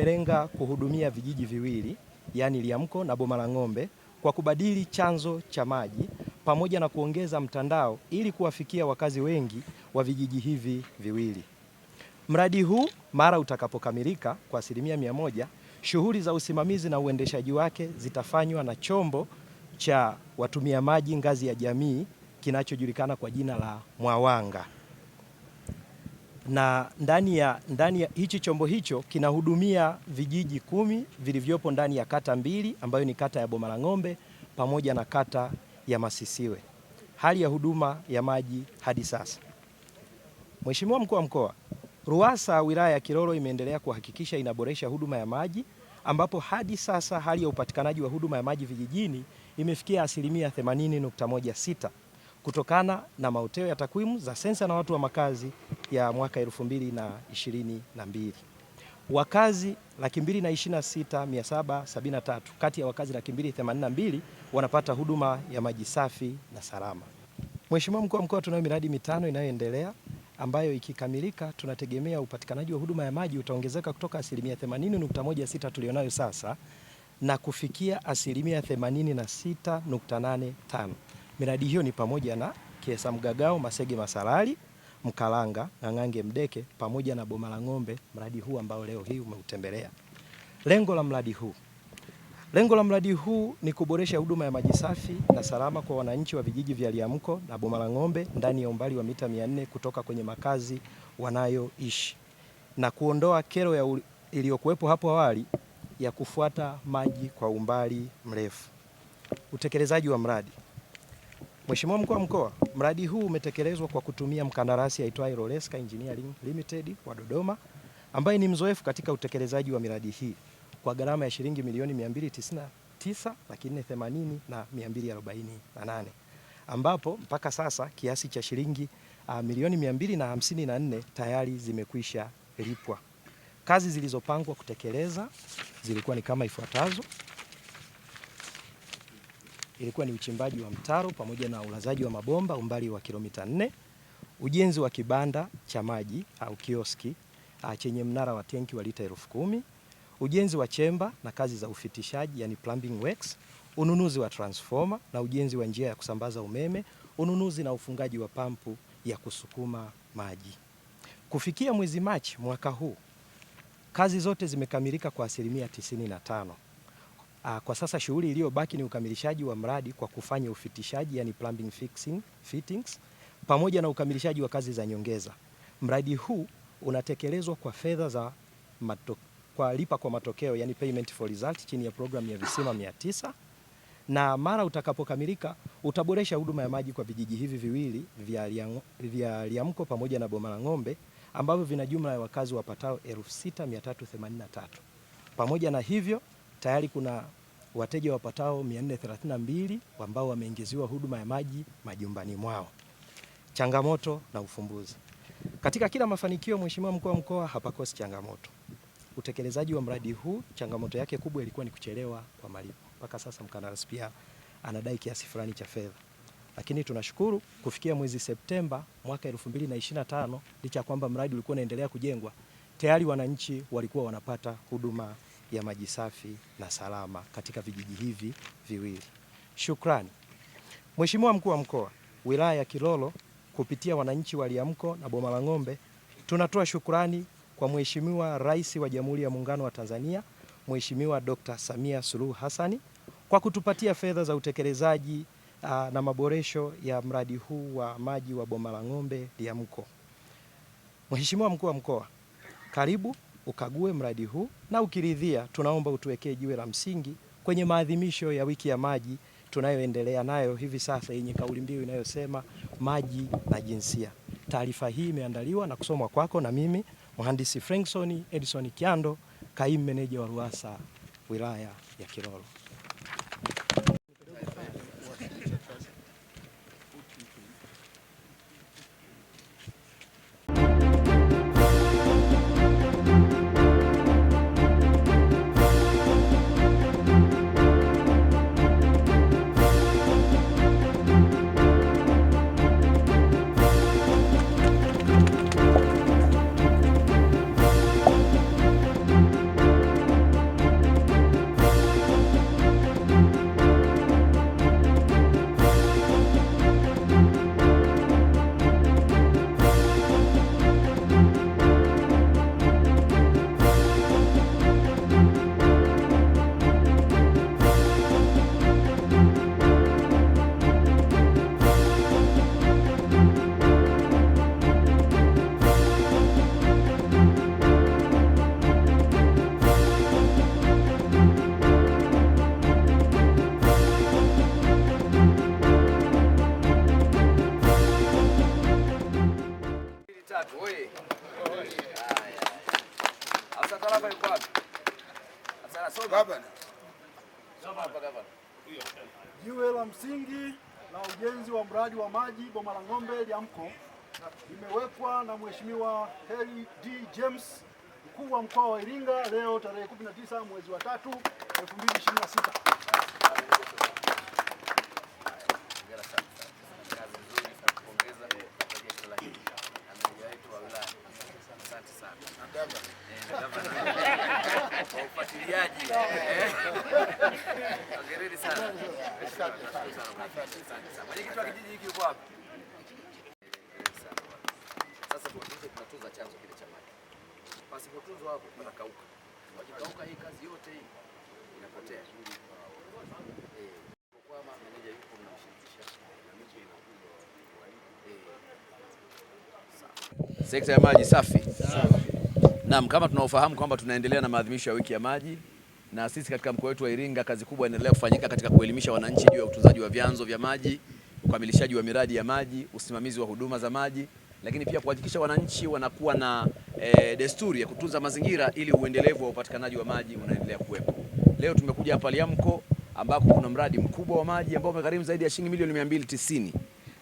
umelenga kuhudumia vijiji viwili, yaani Liamko na Boma la Ng'ombe, kwa kubadili chanzo cha maji pamoja na kuongeza mtandao ili kuwafikia wakazi wengi wa vijiji hivi viwili. Mradi huu mara utakapokamilika kwa 100%, shughuli za usimamizi na uendeshaji wake zitafanywa na chombo cha watumia maji ngazi ya jamii kinachojulikana kwa jina la Mwawanga. Na ndani ya hichi chombo hicho kinahudumia vijiji 10 vilivyopo ndani ya kata mbili, ambayo ni kata ya Boma la Ng'ombe pamoja na kata ya Masisiwe. Hali ya huduma ya maji hadi sasa. Mheshimiwa Mkuu wa Mkoa, RUWASA wilaya ya Kilolo imeendelea kuhakikisha inaboresha huduma ya maji, ambapo hadi sasa hali ya upatikanaji wa huduma ya maji vijijini imefikia 80.16 kutokana na maoteo ya takwimu za sensa na watu wa makazi ya mwaka 2022. Wakazi 226,773 kati ya wakazi 282 wanapata huduma ya maji safi na salama. Mheshimiwa Mkuu wa Mkoa, tunayo miradi 5 inayoendelea ambayo ikikamilika tunategemea upatikanaji wa huduma ya maji utaongezeka kutoka 80.16 tulionayo sasa na kufikia 86.85. Miradi hiyo ni pamoja na Kiesa Mgagao, Masege Masalali, Mkalanga, Ng'ang'ange Mdeke pamoja na Boma la Ng'ombe, mradi huu ambao leo hii umeutembelea. Lengo la mradi huu ni kuboresha huduma ya maji safi na salama kwa wananchi wa vijiji vya Liamko na Boma la Ng'ombe ndani ya umbali wa mita 400 kutoka kwenye makazi wanayoishi na kuondoa kero iliyokuwepo hapo awali ya kufuata maji kwa umbali mrefu. Utekelezaji wa mradi. Mheshimiwa Mkuu wa Mkoa, mradi huu umetekelezwa kwa kutumia mkandarasi aitwaye Roleska Engineering Limited wa Dodoma, ambaye ni mzoefu katika utekelezaji wa miradi hii kwa gharama ya shilingi milioni 299,280,248, ambapo mpaka sasa kiasi cha shilingi milioni 254 tayari zimekwisha lipwa. Kazi zilizopangwa kutekeleza zilikuwa ni kama ifuatazo. Ilikuwa ni uchimbaji wa mtaro pamoja na ulazaji wa mabomba umbali wa kilomita 4, ujenzi wa kibanda cha maji au kioski chenye mnara wa tenki wa lita 10,000, ujenzi wa chemba na kazi za ufitishaji yani plumbing works, ununuzi wa transformer na ujenzi wa njia ya kusambaza umeme, ununuzi na ufungaji wa pampu ya kusukuma maji. Kufikia mwezi Machi mwaka huu, kazi zote zimekamilika kwa 95%. Kwa sasa shughuli iliyobaki ni ukamilishaji wa mradi kwa kufanya ufitishaji yani plumbing fittings pamoja na ukamilishaji wa kazi za nyongeza. Mradi huu unatekelezwa kwa fedha za kwa lipa kwa matokeo yani payment for result chini ya programu ya visima 900, na mara utakapokamilika utaboresha huduma ya maji kwa vijiji hivi viwili vya Liamko pamoja na Boma la Ng'ombe ambavyo vina jumla ya wakazi wapatao 6,383. Pamoja na hivyo tayari kuna wateja wapatao 432 ambao wameingiziwa huduma ya maji majumbani mwao. Changamoto na ufumbuzi. Katika kila mafanikio, Mheshimiwa Mkuu wa Mkoa, hapakosi changamoto. Utekelezaji wa mradi huu, changamoto yake kubwa ilikuwa ni kuchelewa kwa malipo. Mpaka sasa mkandarasi pia anadai kiasi fulani cha fedha. Lakini tunashukuru kufikia mwezi Septemba mwaka 2025, licha kwamba mradi ulikuwa unaendelea kujengwa, tayari wananchi walikuwa wanapata huduma ya maji safi na salama katika vijiji hivi viwili. Shukrani. Mheshimiwa Mkuu wa Mkoa, wilaya ya Kilolo kupitia wananchi wa Liamko na Boma la Ng'ombe tunatoa shukrani kwa Mheshimiwa Rais wa Jamhuri ya Muungano wa Tanzania, Mheshimiwa Dr. Samia Suluhu Hassani kwa kutupatia fedha za utekelezaji na maboresho ya mradi huu wa maji wa Boma la Ng'ombe Liamko. Mheshimiwa Mkuu wa Mkoa, karibu ukague mradi huu na ukiridhia tunaomba utuwekee jiwe la msingi kwenye maadhimisho ya wiki ya maji tunayoendelea nayo hivi sasa yenye kauli mbiu inayosema maji na jinsia. Taarifa hii imeandaliwa na kusomwa kwako na mimi Mhandisi Frankson Edison Kiando, Kaimu Meneja wa RUWASA wilaya ya Kilolo. 3 wewe. Afisa tarafa yuko wapi? Afisa soga baba. Soma hapa gavana. Jiwe la msingi la ujenzi wa mradi wa maji Boma la Ng'ombe Liamco limewekwa na Mheshimiwa Harry D. James, mkuu wa mkoa wa Iringa, leo tarehe 19 mwezi wa 3 2026. Ufuatiliaji. Hongereni sana. Mwenyekiti wa kijiji hiki yuko wapi? Sasa tunatuza chanzo kile cha maji. Pasipotunzwa hapo panakauka. Wakikauka hii kazi yote hii inapotea. Kwa maana meneja yuko mnamshirikisha na miche inakuja. Sekta ya maji safi. Naam, kama tunaofahamu kwamba tunaendelea na maadhimisho ya wiki ya maji, na sisi katika mkoa wetu wa Iringa kazi kubwa inaendelea kufanyika katika kuelimisha wananchi juu ya utunzaji wa vyanzo vya maji, ukamilishaji wa miradi ya maji, usimamizi wa huduma za maji, lakini pia kuhakikisha wananchi wanakuwa na desturi ya kutunza mazingira ili uendelevu wa upatikanaji wa maji unaendelea kuwepo. Leo tumekuja hapa Liamco ambako kuna mradi mkubwa wa maji ambao umegharimu zaidi ya shilingi milioni 290.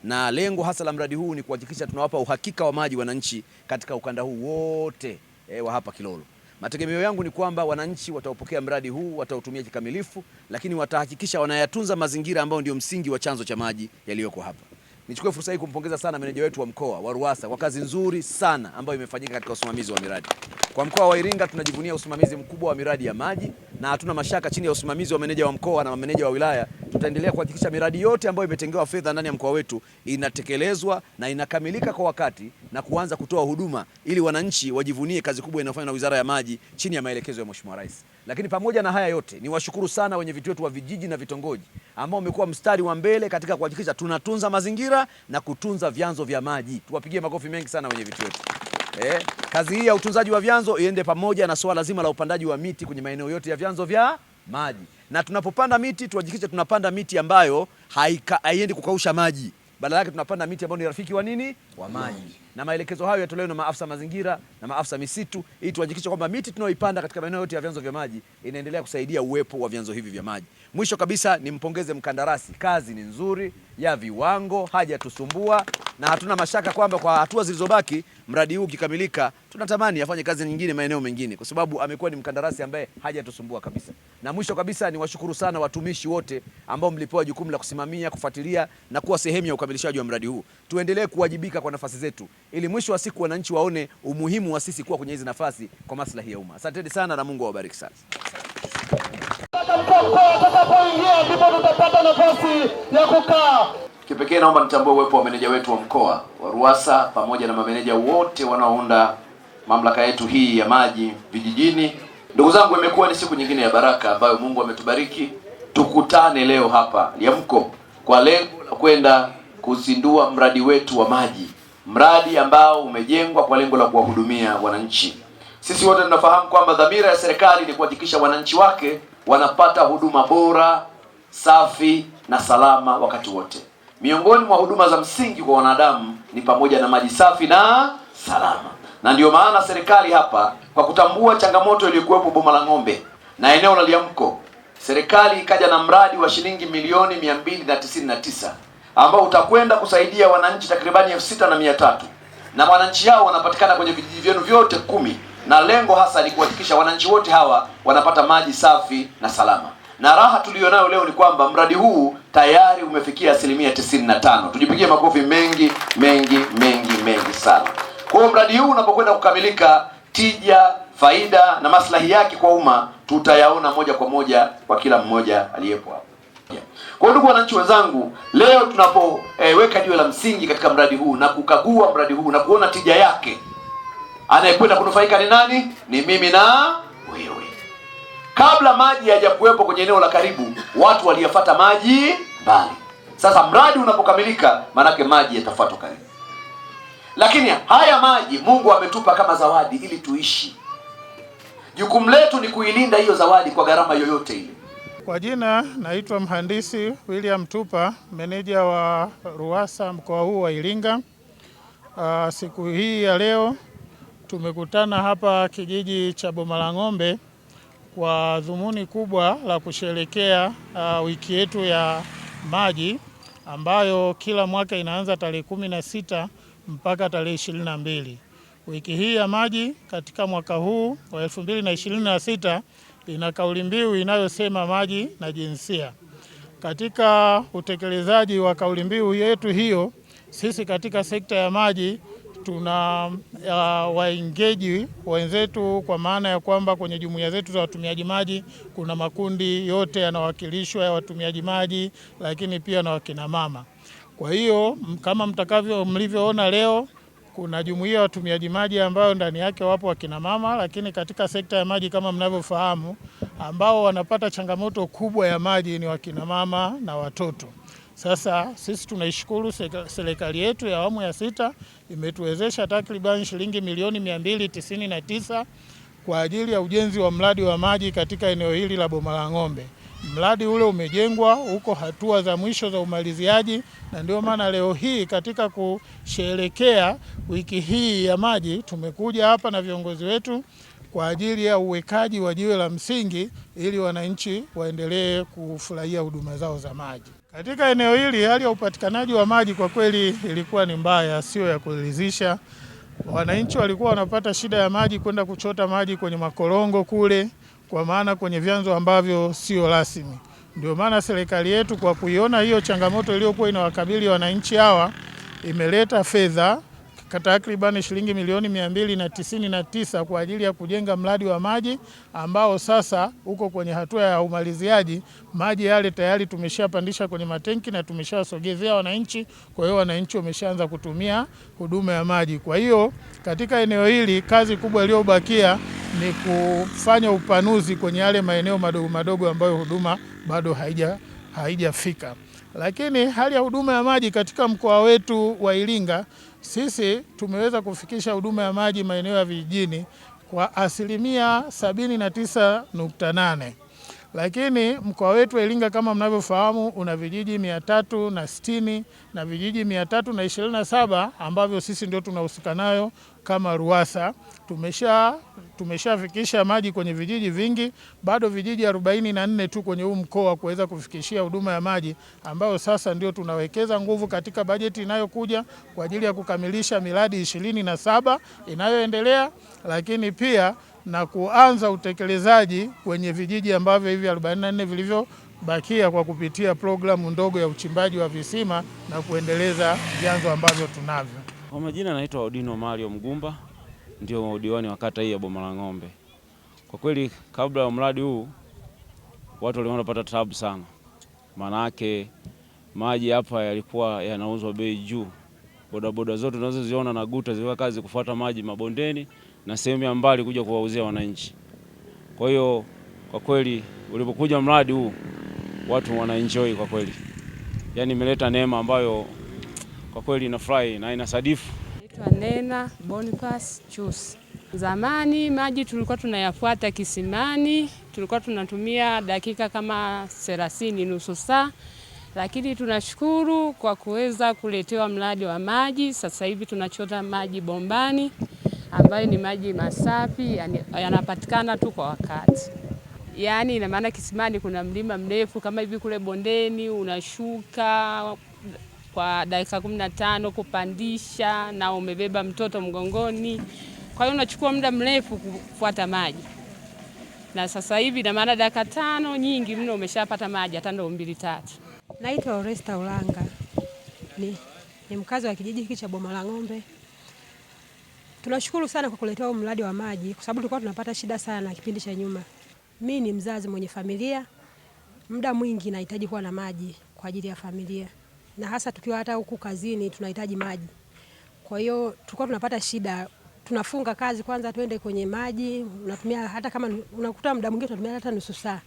Na lengo hasa la mradi huu ni kuhakikisha tunawapa uhakika wa maji wananchi katika ukanda huu wote wa hapa Kilolo. Mategemeo yangu ni kwamba wananchi wataupokea mradi huu, watautumia kikamilifu, lakini watahakikisha wanayatunza mazingira ambayo ndio msingi wa chanzo cha maji yaliyoko hapa. Nichukue fursa hii kumpongeza sana meneja wetu wa mkoa wa Ruwasa kwa kazi nzuri sana ambayo imefanyika katika usimamizi wa miradi. Kwa mkoa wa Iringa tunajivunia usimamizi mkubwa wa miradi ya maji, na hatuna mashaka chini ya usimamizi wa meneja wa mkoa na meneja wa wilaya tutaendelea kuhakikisha miradi yote ambayo imetengewa fedha ndani ya mkoa wetu inatekelezwa na inakamilika kwa wakati na kuanza kutoa huduma ili wananchi wajivunie kazi kubwa inayofanywa na Wizara ya Maji chini ya maelekezo ya Mheshimiwa Rais. Lakini pamoja na haya yote, ni washukuru sana wenye vituo wetu wa vijiji na vitongoji ambao wamekuwa mstari wa mbele katika kuhakikisha tunatunza mazingira na kutunza vyanzo vya maji. Tuwapigie makofi mengi sana wenye vituo wetu. Kazi hii ya utunzaji wa vyanzo iende pamoja na swala zima la upandaji wa miti kwenye maeneo yote ya vyanzo vya maji. Na tunapopanda miti tuhakikishe tunapanda miti ambayo haiendi kukausha maji. Badala yake tunapanda miti ambayo ni rafiki wa nini? Wa maji. Na maelekezo hayo yatolewa na maafisa mazingira na maafisa misitu ili tuhakikishe kwamba miti tunayoipanda katika maeneo yote ya vyanzo vya maji inaendelea kusaidia uwepo wa vyanzo hivi vya maji. Mwisho kabisa nimpongeze mkandarasi. Kazi ni nzuri, ya viwango, hajatusumbua, na hatuna mashaka kwamba kwa hatua zilizobaki mradi huu ukikamilika tunatamani afanye kazi nyingine maeneo mengine, kwa sababu amekuwa ni mkandarasi ambaye hajatusumbua kabisa. Na mwisho kabisa ni washukuru sana watumishi wote ambao mlipewa jukumu la kusimamia, kufuatilia na kuwa sehemu ya ukamilishaji wa mradi huu. Tuendelee kuwajibika kwa nafasi zetu ili mwisho wa siku wananchi waone umuhimu wa sisi kuwa kwenye hizi nafasi kwa maslahi ya umma. Asanteni sana na Mungu awabariki sana. Atakapoingia ndipo tutapata nafasi ya kukaa. Kipekee naomba nitambue uwepo wa meneja wetu wa mkoa wa Ruwasa pamoja na mameneja wote wanaounda mamlaka yetu hii ya maji vijijini. Ndugu zangu, imekuwa ni siku nyingine ya baraka ambayo Mungu ametubariki tukutane leo hapa Liamco kwa lengo la kwenda kuzindua mradi wetu wa maji, mradi ambao umejengwa kwa lengo la kuwahudumia wananchi. Sisi wote tunafahamu kwamba dhamira ya serikali ni kuhakikisha wananchi wake wanapata huduma bora, safi na salama wakati wote. Miongoni mwa huduma za msingi kwa wanadamu ni pamoja na maji safi na salama. Na ndio maana serikali hapa, kwa kutambua changamoto iliyokuwepo Boma la Ng'ombe na eneo la Liamco, serikali ikaja na mradi wa shilingi milioni 299 ambao utakwenda kusaidia wananchi takribani 6,300. Na wananchi hao wanapatikana kwenye vijiji vyenu vyote 10, na lengo hasa ni kuhakikisha wananchi wote hawa wanapata maji safi na salama. Na raha tulionayo leo ni kwamba mradi huu tayari umefikia 95%. Tujipigie makofi mengi mengi mengi mengi sana. Kwa hiyo mradi huu unapokwenda kukamilika, tija, faida na maslahi yake kwa umma tutayaona moja kwa moja kwa kila mmoja aliyepo hapa. Kwa ndugu wananchi wenzangu, leo tunapoweka jiwe la msingi katika mradi huu na kukagua mradi huu na kuona tija yake, anayekwenda kunufaika ni nani? Ni mimi na wewe. Kabla maji hayajakuwepo kwenye eneo la karibu, watu waliyafuata maji mbali. Sasa mradi unapokamilika, manake maji yatafuatwa karibu. Lakini haya maji Mungu ametupa kama zawadi ili tuishi. Jukumu letu ni kuilinda hiyo zawadi kwa gharama yoyote ile. Kwa jina naitwa Mhandisi William Tupa, meneja wa Ruwasa mkoa huu wa Iringa. Siku hii ya leo tumekutana hapa kijiji cha Bomalang'ombe kwa dhumuni kubwa la kusherehekea wiki yetu ya maji ambayo kila mwaka inaanza tarehe 16 mpaka tarehe 22. Wiki hii ya maji katika mwaka huu wa 2026 ina kauli mbiu inayosema maji na jinsia. Katika utekelezaji wa kauli mbiu yetu hiyo, sisi katika sekta ya maji tuna waengeji wenzetu, kwa maana ya kwamba kwenye jumuiya zetu za watumiaji maji kuna makundi yote yanawakilishwa ya watumiaji maji, lakini pia na wakina mama. Kwa hiyo kama mlivyoona leo, kuna jumuiya ya watumiaji maji ambayo ndani yake wapo wakina mama, lakini katika sekta ya maji kama mnavyofahamu, ambao wanapata changamoto kubwa ya maji ni wakina mama na watoto. Sasa sisi tunaishukuru serikali yetu ya awamu ya 6 imetuwezesha takriban shilingi milioni 299 kwa ajili ya ujenzi wa mradi wa maji katika eneo hili la Bomalang'ombe. Mradi ule umejengwa, uko hatua za mwisho za umaliziaji, na ndio maana leo hii katika kusherehekea wiki hii ya maji tumekuja hapa na viongozi wetu kwa ajili ya uwekaji wa jiwe la msingi ili wananchi waendelee kufurahia huduma zao za maji. Katika eneo hili hali ya upatikanaji wa maji kwa kweli ilikuwa ni mbaya, sio ya kuridhisha. Wananchi walikuwa wanapata shida ya maji kwenda kuchota maji kwenye makorongo kule, kwa maana kwenye vyanzo ambavyo sio rasmi. Ndio maana serikali yetu kwa kuiona hiyo changamoto iliyokuwa inawakabili wananchi hawa imeleta fedha takriban shilingi milioni 299 kwa ajili ya kujenga mradi wa maji ambao sasa uko kwenye hatua ya umaliziaji. Maji yale tayari tumeshapandisha kwenye matenki na tumeshasogezea wananchi, kwa hiyo wananchi wameshaanza kutumia huduma ya maji. Kwa hiyo katika eneo hili kazi kubwa iliyobakia ni kufanya upanuzi kwenye yale maeneo madogo madogo ambayo huduma bado haijafika. Lakini hali ya huduma ya maji katika mkoa wetu wa Iringa, sisi tumeweza kufikisha huduma ya maji maeneo ya vijijini kwa asilimia 79.8. Lakini mkoa wetu wa Iringa kama mnavyofahamu una vijiji 360 na vijiji 327 ambavyo sisi ndio tunahusika nayo kama RUWASA. Tumeshafikisha maji kwenye vijiji vingi, bado vijiji 44 tu kwenye huu mkoa kuweza kufikishia huduma ya maji, ambayo sasa ndio tunawekeza nguvu katika bajeti inayokuja kwa ajili ya kukamilisha miradi 27 inayoendelea, lakini pia na kuanza utekelezaji kwenye vijiji ambavyo hivi 44 vilivyobakia kwa kupitia programu ndogo ya uchimbaji wa visima na kuendeleza vyanzo ambavyo tunavyo. Kwa majina naitwa Odino Mario Mgumba, ndio diwani wa kata hii ya Bomalang'ombe. Kwa kweli kabla ya mradi huu watu walikuwa wanapata taabu sana. Maana yake maji hapa yalikuwa yanauzwa bei juu. Bodaboda zote tunazoziona na guta zilikuwa kazi kufuata maji mabondeni na sehemu ya mbali kuja kuwauzia wananchi. Kwa hiyo kwa kweli ulipokuja mradi huu watu wanaenjoy kwa kweli. Yaani imeleta neema ambayo kwa kweli inafurahi na inasadifu. Naitwa Nena Boniface Chus. Zamani maji tulikuwa tunayafuata kisimani, tulikuwa tunatumia dakika kama 30 nusu saa, lakini tunashukuru kwa kuweza kuletewa mradi wa maji. Sasa hivi tunachota maji bombani ambayo ni maji masafi, yanapatikana tu kwa wakati. Yaani ina maana kisimani kuna mlima mrefu kama hivi, kule bondeni unashuka kwa dakika 15 kupandisha na umebeba mtoto mgongoni. Kwa hiyo unachukua muda mrefu kufuata maji. Na sasa hivi ina maana dakika 5 nyingi mno umeshapata maji hata ndoo 2-3. Naitwa Oresta Ulanga. Ni mkazi wa kijiji hiki cha Bomalang'ombe. Tunashukuru sana kwa kuletewa mradi wa maji kwa sababu tulikuwa tunapata shida sana kipindi cha nyuma. Mimi ni mzazi mwenye familia. Muda mwingi nahitaji kuwa na maji kwa ajili ya familia. Na hasa tukiwa hata huku kazini tunahitaji maji. Kwa hiyo tulikuwa tunapata shida. Tunafunga kazi kwanza twende kwenye maji, unatumia hata kama unakuta muda mwingine tunatumia hata nusu saa.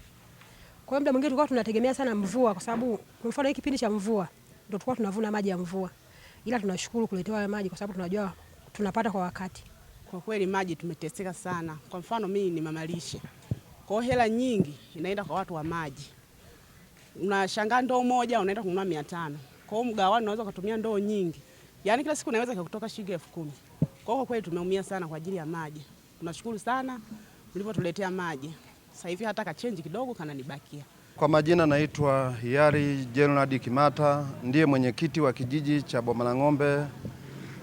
Kwa hiyo muda mwingine tulikuwa tunategemea sana mvua kwa sababu kwa mfano hiki kipindi cha mvua ndio tulikuwa tunavuna maji ya mvua. Ila tunashukuru kuletewa maji kwa sababu tunajua tunapata kwa wakati. Kwa kweli maji tumeteseka sana. Kwa mfano mimi ni mama lishe. Kwa hiyo hela nyingi inaenda kwa watu wa maji. Unashangaa ndoo moja unaenda kununua 500. Kwa hiyo mgawani unaweza kutumia ndoo nyingi. Yaani kila siku naweza kutoka shilingi 10,000. Kwa kweli tumeumia sana kwa ajili ya maji. Tunashukuru sana mlivyotuletea maji. Sasa hivi hata kachenji kidogo kananibakia. Kwa majina naitwa Hiari Gerald Kimata, ndiye mwenyekiti wa kijiji cha Bomalang'ombe,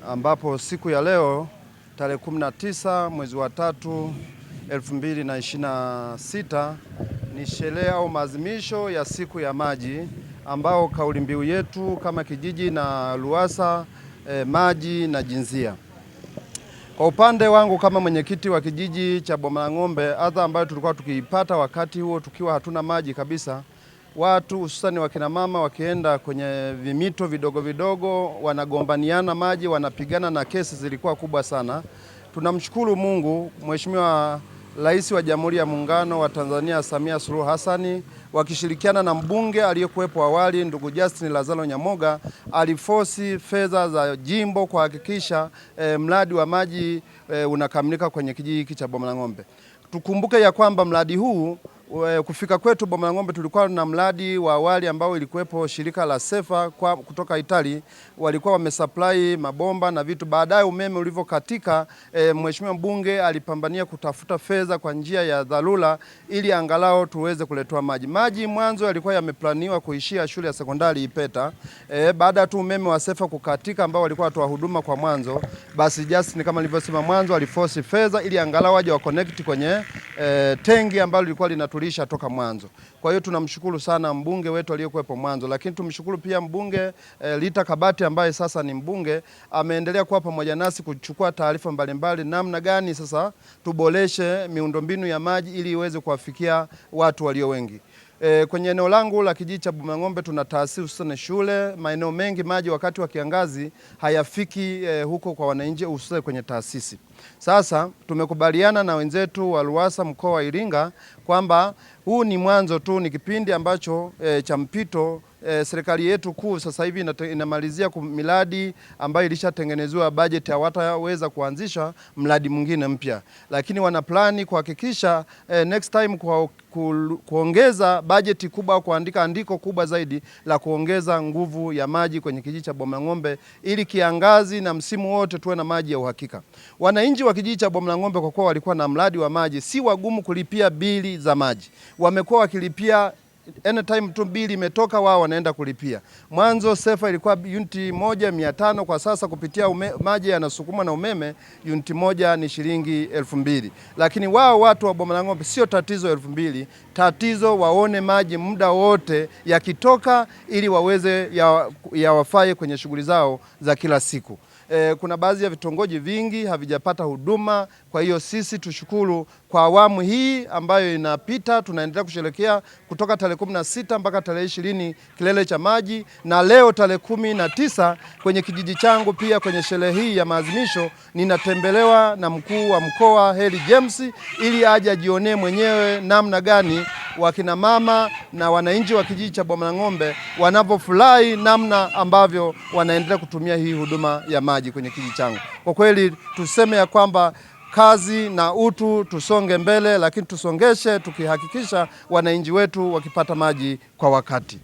ambapo siku ya leo tarehe 19 mwezi wa 3 2026 ni sherehe au maadhimisho ya siku ya maji, ambao kauli mbiu yetu kama kijiji na RUWASA maji na jinsia. Kwa upande wangu kama mwenyekiti wa kijiji cha Bomalang'ombe, adha ambayo tulikuwa tukiipata wakati huo tukiwa hatuna maji kabisa, watu hususani wakina mama wakienda kwenye vimito vidogo vidogo wanagombaniana maji, wanapigana na kesi zilikuwa kubwa sana. Tunamshukuru Mungu, Mheshimiwa Rais wa Jamhuri ya Muungano wa Tanzania Samia Suluhu Hassani wakishirikiana na mbunge aliyekuwepo awali ndugu Justin Lazaro Nyamoga alifosi fedha za jimbo kuhakikisha mradi wa maji unakamilika kwenye kijiji hiki cha Bomalang'ombe. Tukumbuke ya kwamba mradi huu kufika kwetu Bomalang'ombe tulikuwa na mradi wa awali ambao ilikuwepo shirika la Sefa kutoka Itali, walikuwa wamesupply mabomba na vitu. Baadaye umeme ulivyokatika, mheshimiwa mbunge alipambania kutafuta fedha kwa njia ya dharura ili angalau tuweze kuletwa maji. Maji mwanzo yalikuwa yameplaniwa kuishia shule ya sekondari Ipeta. Baada tu umeme wa Sefa kukatika ambao walikuwa watoa huduma kwa mwanzo, basi Justin kama nilivyosema mwanzo aliforce fedha ili angalau waje wa connect kwenye tengi ambalo lilikuwa linatulisha toka mwanzo. Kwa hiyo tunamshukuru sana mbunge wetu aliyekuwepo mwanzo, lakini tumshukuru pia mbunge Lita Kabati ambaye sasa ni mbunge, ameendelea kuwa pamoja nasi kuchukua taarifa mbalimbali namna gani sasa tuboreshe miundombinu ya maji ili iweze kuwafikia watu walio wengi. Kwenye eneo langu la kijiji cha Bomalang'ombe tuna taasisi hususan shule, maeneo mengi maji wakati wa kiangazi hayafiki huko kwa wananchi hususan kwenye taasisi. Sasa tumekubaliana na wenzetu wa RUWASA mkoa wa Iringa kwamba huu ni mwanzo tu, ni kipindi ambacho cha mpito. Serikali yetu kuu sasa hivi inamalizia miradi ambayo ilishatengenezewa bajeti, hawataweza kuanzisha mradi mwingine mpya, lakini wana plani kuhakikisha next time kuongeza bajeti kubwa, kuandika andiko kubwa zaidi la kuongeza nguvu ya maji kwenye kijiji cha Bomalang'ombe ili kiangazi na msimu wote tuwe na maji ya uhakika. Wananchi wa kijiji cha Bomalang'ombe kwa kuwa walikuwa na mradi wa maji, si wagumu kulipia bili za maji. Wamekuwa wakilipia anytime tu bili imetoka wao wanaenda kulipia. Mwanzo Sefa ilikuwa uniti 1,500, kwa sasa kupitia maji yanasukuma na umeme uniti moja ni shilingi 2,000. Lakini wao watu wa Bomalang'ombe sio tatizo 2,000, tatizo waone maji muda wote yakitoka ili waweze yawafae kwenye shughuli zao za kila siku. Kuna baadhi ya vitongoji vingi havijapata huduma. Kwa hiyo sisi tushukuru kwa awamu hii ambayo inapita, tunaendelea kusherehekea kutoka tarehe 16 mpaka tarehe 20 kilele cha maji, na leo tarehe 19 kwenye kijiji changu pia kwenye sherehe hii ya maadhimisho ninatembelewa na mkuu wa mkoa Heri James ili aje ajionee mwenyewe namna gani wakina mama na wananchi wa kijiji cha Bomalang'ombe wanapofurahi namna ambavyo wanaendelea kutumia hii huduma ya maji kwenye kijiji changu. Kwa kweli tuseme ya kwamba kazi na utu, tusonge mbele, lakini tusongeshe tukihakikisha wananchi wetu wakipata maji kwa wakati.